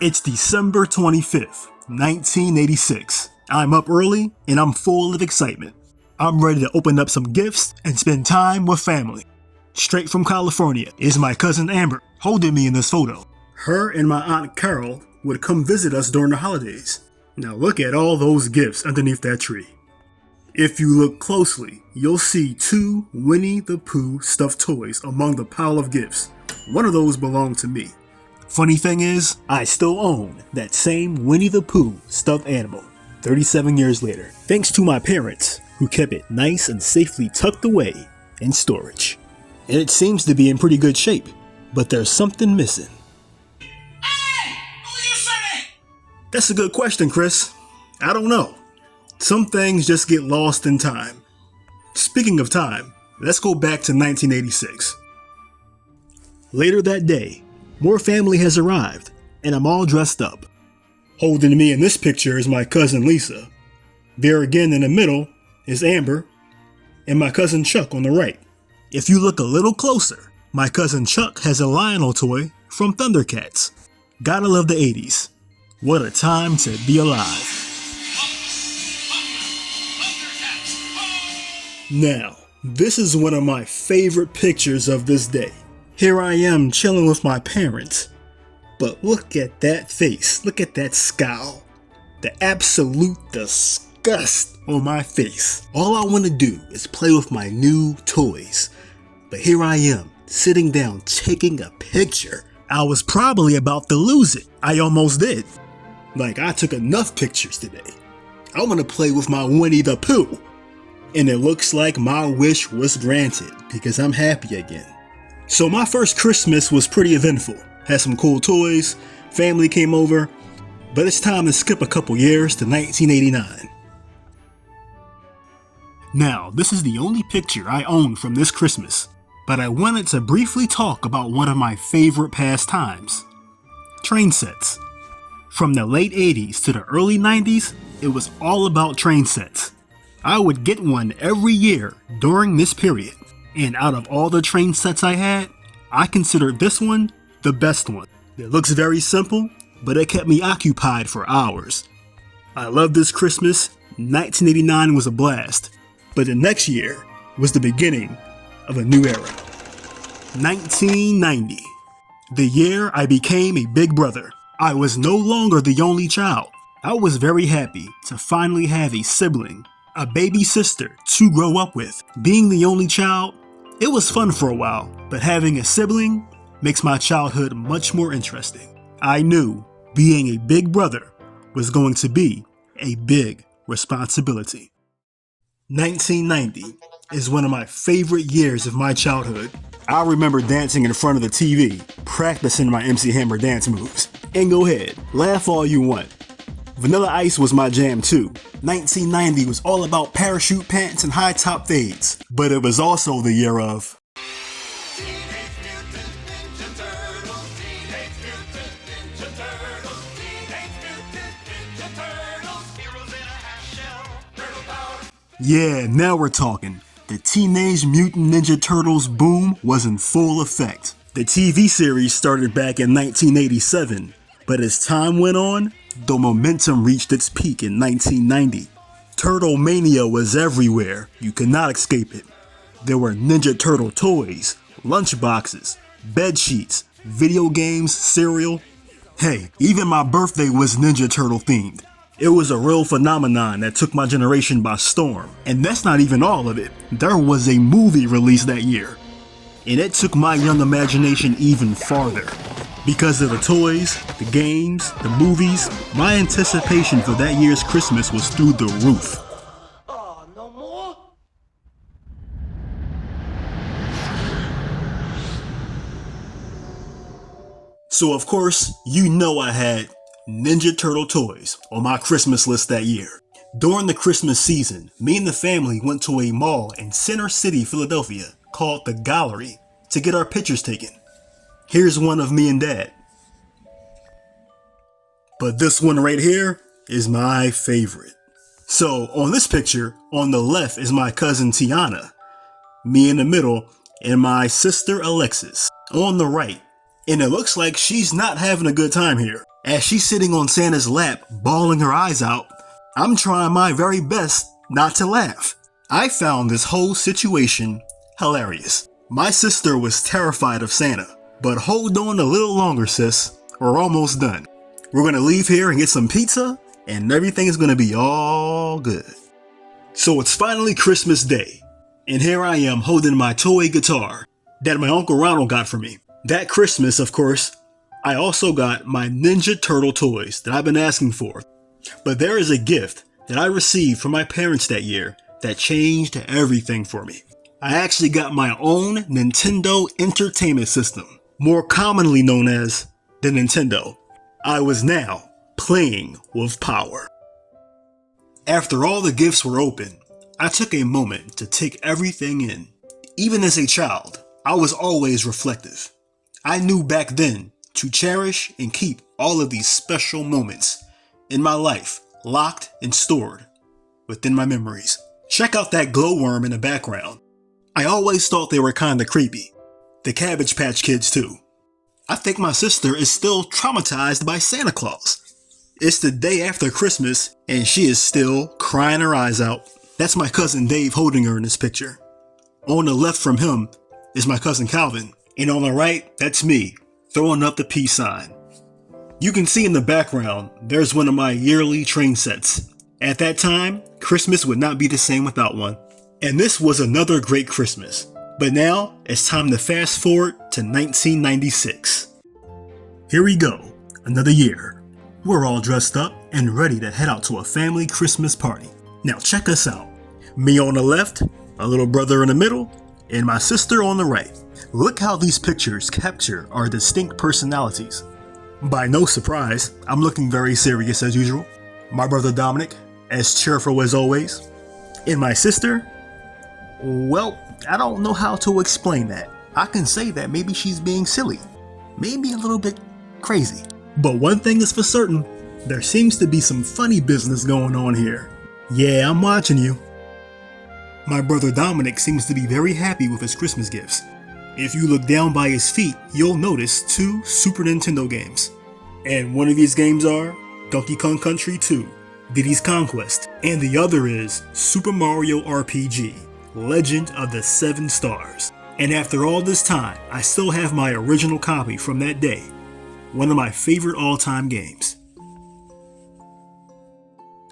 It's December 25th, 1986. I'm up early and I'm full of excitement. I'm ready to open up some gifts and spend time with family. Straight from California is my cousin Amber holding me in this photo. Her and my Aunt Carol would come visit us during the holidays. Now look at all those gifts underneath that tree. If you look closely, you'll see 2 Winnie the Pooh stuffed toys among the pile of gifts. One of those belonged to me. Funny thing is, I still own that same Winnie the Pooh stuffed animal 37 years later, thanks to my parents who kept it nice and safely tucked away in storage. And it seems to be in pretty good shape, but there's something missing. Hey! Who you say? That's a good question, Chris. I don't know. Some things just get lost in time. Speaking of time, let's go back to 1986. Later that day, more family has arrived, and I'm all dressed up. Holding me in this picture is my cousin Lisa. There again in the middle is Amber, and my cousin Chuck on the right. If you look a little closer, my cousin Chuck has a Lionel toy from Thundercats. Gotta love the 80s. What a time to be alive. Now, this is one of my favorite pictures of this day. Here I am chilling with my parents, but look at that face, look at that scowl, the absolute disgust on my face. All I want to do is play with my new toys, but here I am sitting down taking a picture. I was probably about to lose it. I almost did. Like, I took enough pictures today. I want to play with my Winnie the Pooh. And it looks like my wish was granted because I'm happy again. So my first Christmas was pretty eventful. Had some cool toys, family came over, but it's time to skip a couple years to 1989. Now, this is the only picture I own from this Christmas, but I wanted to briefly talk about one of my favorite pastimes: train sets. From the late 80s to the early 90s, it was all about train sets. I would get one every year during this period, and out of all the train sets I had, I considered this one the best one. It looks very simple, but it kept me occupied for hours. I love this Christmas. 1989 was a blast, but the next year was the beginning of a new era. 1990, the year I became a big brother. I was no longer the only child. I was very happy to finally have a sibling, a baby sister to grow up with. Being the only child, it was fun for a while, but having a sibling makes my childhood much more interesting. I knew being a big brother was going to be a big responsibility. 1990 is one of my favorite years of my childhood. I remember dancing in front of the TV, practicing my MC Hammer dance moves. And go ahead, laugh all you want. Vanilla Ice was my jam too. 1990 was all about parachute pants and high top fades, but it was also the year of yeah, now we're talking. The Teenage Mutant Ninja Turtles boom was in full effect. The TV series started back in 1987, but as time went on, the momentum reached its peak in 1990. Turtle Mania was everywhere. You could not escape it. There were Ninja Turtle toys, lunchboxes, bed sheets, video games, cereal. Hey, even my birthday was Ninja Turtle themed. It was a real phenomenon that took my generation by storm. And that's not even all of it. There was a movie released that year, and it took my young imagination even farther. Because of the toys, the games, the movies, my anticipation for that year's Christmas was through the roof. Oh, no more? So of course, you know I had Ninja Turtle toys on my Christmas list that year. During the Christmas season, me and the family went to a mall in Center City, Philadelphia called the Gallery to get our pictures taken. Here's one of me and Dad. But this one right here is my favorite. So on this picture, on the left is my cousin Tiana, me in the middle, and my sister Alexis on the right. And it looks like she's not having a good time here. As she's sitting on Santa's lap, bawling her eyes out, I'm trying my very best not to laugh. I found this whole situation hilarious. My sister was terrified of Santa, but hold on a little longer, sis. We're almost done. We're gonna leave here and get some pizza, and everything is gonna be all good. So it's finally Christmas Day, and here I am holding my toy guitar that my Uncle Ronald got for me. That Christmas, of course, I also got my Ninja Turtle toys that I've been asking for. But there is a gift that I received from my parents that year that changed everything for me. I actually got my own Nintendo Entertainment System, more commonly known as the Nintendo. I was now playing with power. After all the gifts were open, I took a moment to take everything in. Even as a child, I was always reflective. I knew back then to cherish and keep all of these special moments in my life locked and stored within my memories. Check out that glowworm in the background. I always thought they were kinda creepy. The Cabbage Patch Kids too. I think my sister is still traumatized by Santa Claus. It's the day after Christmas and she is still crying her eyes out. That's my cousin Dave holding her in this picture. On the left from him is my cousin Calvin, and on the right, that's me, throwing up the peace sign. You can see in the background, there's one of my yearly train sets. At that time, Christmas would not be the same without one. And this was another great Christmas. But now, it's time to fast forward to 1996. Here we go, another year. We're all dressed up and ready to head out to a family Christmas party. Now check us out. Me on the left, a little brother in the middle, and my sister on the right. Look how these pictures capture our distinct personalities. By no surprise, I'm looking very serious as usual. My brother Dominic, as cheerful as always. And my sister, well, I don't know how to explain that. I can say that maybe she's being silly, maybe a little bit crazy. But one thing is for certain, there seems to be some funny business going on here. Yeah, I'm watching you. My brother Dominic seems to be very happy with his Christmas gifts. If you look down by his feet, you'll notice 2 Super Nintendo games. And one of these games are Donkey Kong Country 2, Diddy's Conquest, and the other is Super Mario RPG, Legend of the 7 Stars. And after all this time, I still have my original copy from that day, one of my favorite all-time games.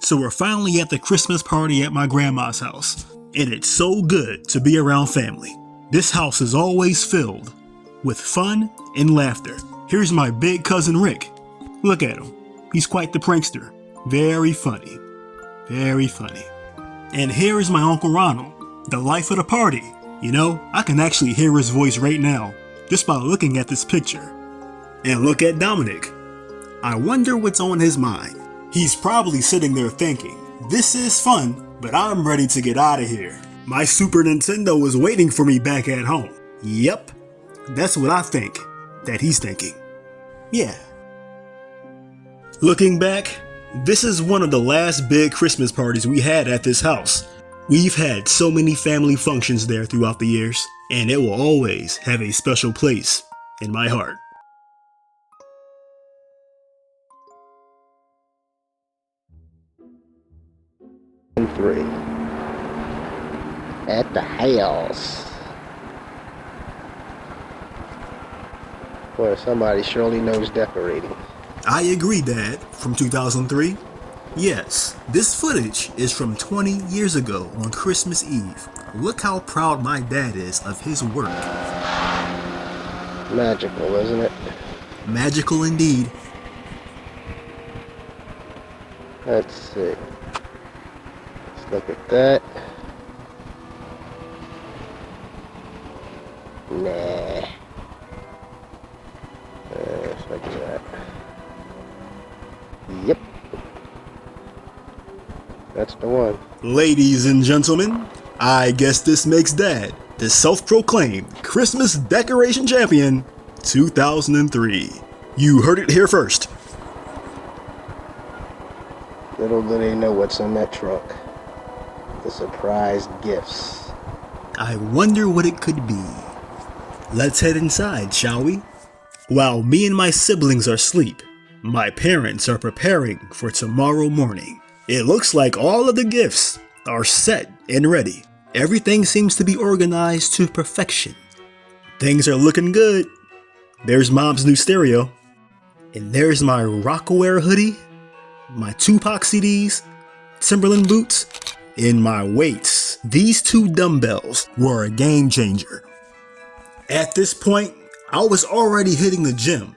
So we're finally at the Christmas party at my grandma's house, and it's so good to be around family. This house is always filled with fun and laughter. Here's my big cousin Rick. Look at him. He's quite the prankster. Very funny. Very funny. And here is my Uncle Ronald, the life of the party. You know, I can actually hear his voice right now just by looking at this picture. And look at Dominic. I wonder what's on his mind. He's probably sitting there thinking, this is fun, but I'm ready to get out of here. My Super Nintendo is waiting for me back at home. Yep, that's what I think that he's thinking. Yeah. Looking back, this is one of the last big Christmas parties we had at this house. We've had so many family functions there throughout the years, and it will always have a special place in my heart. Three at the house where somebody surely knows decorating. I agree, Dad. From 2003? Yes, this footage is from 20 years ago on Christmas Eve. Look how proud my dad is of his work. Magical, isn't it? Magical indeed. Let's see. Let's look at that. Nah. Let's look at that. Yep. That's the one. Ladies and gentlemen, I guess this makes Dad the self-proclaimed Christmas Decoration Champion 2003. You heard it here first. Little do they know what's in that trunk. The surprise gifts. I wonder what it could be. Let's head inside, shall we? While me and my siblings are asleep, My parents are preparing for tomorrow morning. It looks like all of the gifts are set and ready. Everything seems to be organized to perfection. Things are looking good. There's Mom's new stereo. And there's my Rockaware hoodie, my Tupac CDs, Timberland boots, and my weights. These 2 dumbbells were a game changer. At this point, I was already hitting the gym,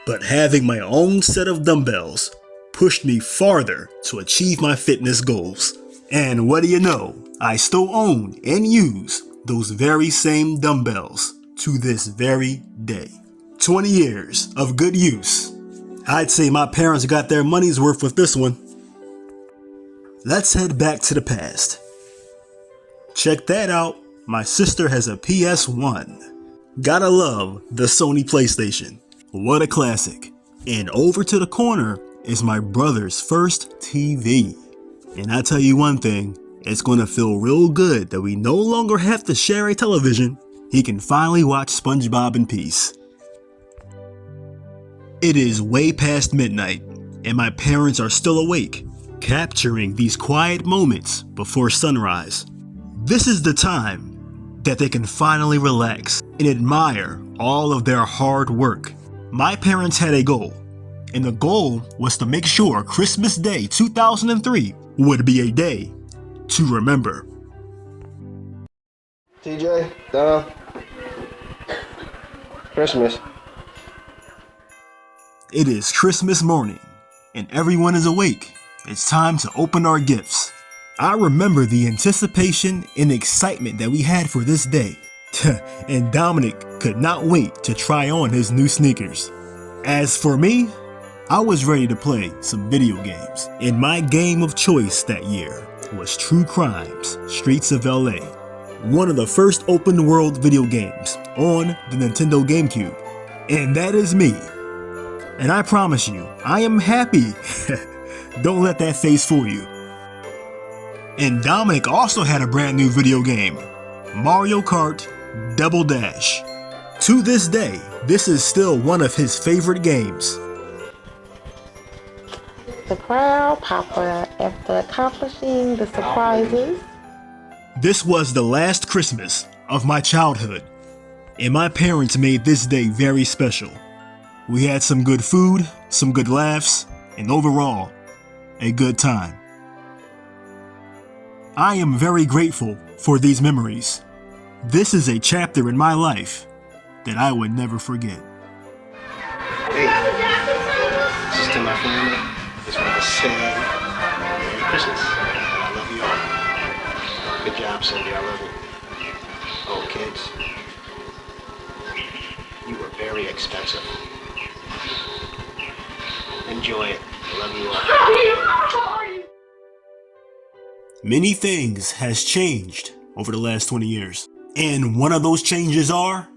but having my own set of dumbbells pushed me farther to achieve my fitness goals. And what do you know? I still own and use those very same dumbbells to this very day. 20 years of good use. I'd say my parents got their money's worth with this one. Let's head back to the past. Check that out. My sister has a PS1. Gotta love the Sony PlayStation. What a classic. And over to the corner is my brother's first TV. And I tell you one thing, it's gonna feel real good that we no longer have to share a television. He can finally watch SpongeBob in peace. It is way past midnight, and my parents are still awake, capturing these quiet moments before sunrise. This is the time that they can finally relax and admire all of their hard work. My parents had a goal, and the goal was to make sure Christmas Day 2003 would be a day to remember. TJ, Dom, Christmas. It is Christmas morning, and everyone is awake. It's time to open our gifts. I remember the anticipation and excitement that we had for this day. And Dominic could not wait to try on his new sneakers. As for me, I was ready to play some video games. And my game of choice that year was True Crimes: Streets of LA. One of the first open world video games on the Nintendo GameCube. And that is me. And I promise you, I am happy. Don't let that face fool you. And Dominic also had a brand new video game, Mario Kart Double Dash. To this day, this is still one of his favorite games. The proud papa, after accomplishing the surprises. This was the last Christmas of my childhood, and my parents made this day very special. We had some good food, some good laughs, and overall, a good time. I am very grateful for these memories. This is a chapter in my life that I would never forget. Hey, this is to my family. Just want to say Merry Christmas. I love you all. Good job, Cindy. I love you. Oh, kids, you were very expensive. Enjoy it. I love you all. Many things has changed over the last 20 years. And one of those changes are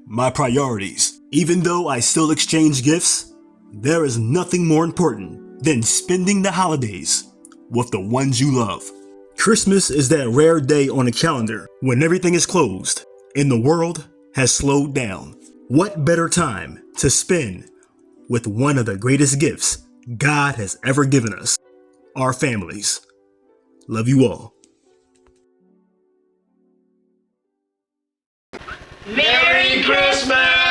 my priorities. Even though I still exchange gifts, there is nothing more important than spending the holidays with the ones you love. Christmas is that rare day on the calendar when everything is closed and the world has slowed down. What better time to spend with one of the greatest gifts God has ever given us, our families. Love you all. Merry Christmas!